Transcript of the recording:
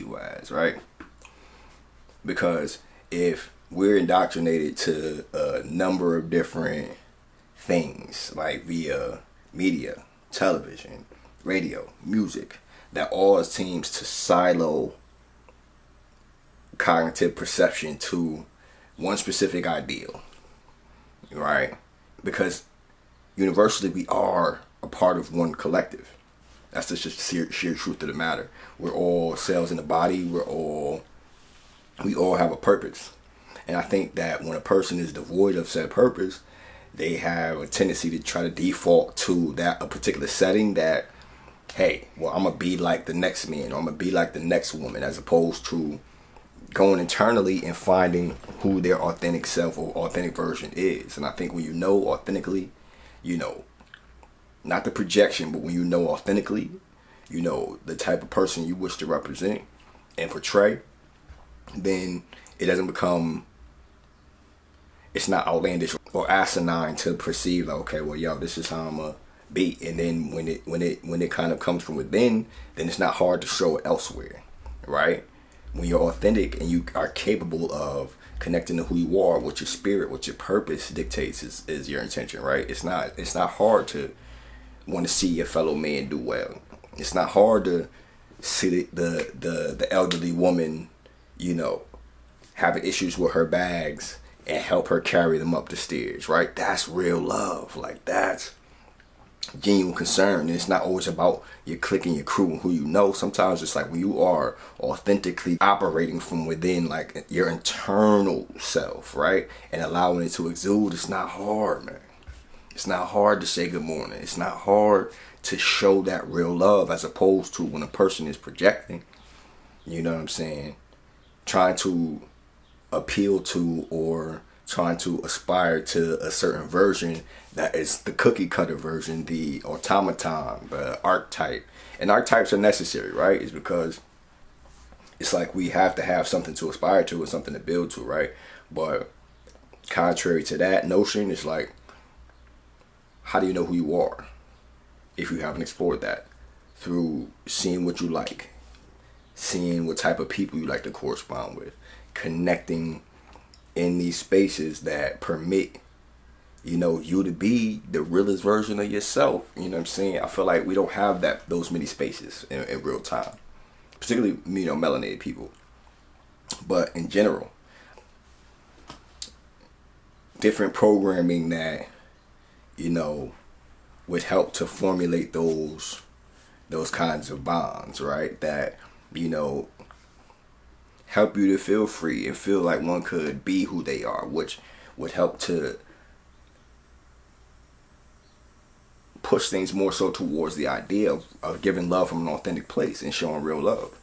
value as, right? Because if we're indoctrinated to a number of different things, like via media, television, radio, music, that all seems to silo cognitive perception to one specific ideal, right? Because universally we are a part of one collective. That's just the sheer truth of the matter. We're all cells in the body. We all have a purpose. And I think that when a person is devoid of said purpose, they have a tendency to try to default to a particular setting that, hey, well, I'm going to be like the next man, or I'm going to be like the next woman, as opposed to going internally and finding who their authentic self or authentic version is. And I think when you know authentically, not the projection, but when you know authentically, the type of person you wish to represent and portray, then it doesn't become, it's not outlandish or asinine to perceive like, okay, well, yo, this is how I'm gonna be. And then when it kind of comes from within, then it's not hard to show it elsewhere, right? When you're authentic and you are capable of connecting to who you are, what your spirit, what your purpose dictates is your intention, right? It's not hard to want to see your fellow man do well. It's not hard to see the elderly woman, having issues with her bags and help her carry them up the stairs, right? That's real love. Like, that's genuine concern. And it's not always about your clique and your crew and who you know. Sometimes it's like when you are authentically operating from within, like your internal self, right? And allowing it to exude, it's not hard, man. It's not hard to say good morning. It's not hard to show that real love, as opposed to when a person is projecting, you know what I'm saying, trying to appeal to or trying to aspire to a certain version that is the cookie cutter version, the automaton, the archetype. And archetypes are necessary, right? It's because it's like we have to have something to aspire to and something to build to, right? But contrary to that notion, it's like, how do you know who you are if you haven't explored that? Through seeing what you like, seeing what type of people you like to correspond with, connecting in these spaces that permit, you to be the realest version of yourself. You know what I'm saying? I feel like we don't have those many spaces in real time, particularly, melanated people. But in general, different programming that, would help to formulate those kinds of bonds, right? That, help you to feel free and feel like one could be who they are, which would help to push things more so towards the idea of giving love from an authentic place and showing real love.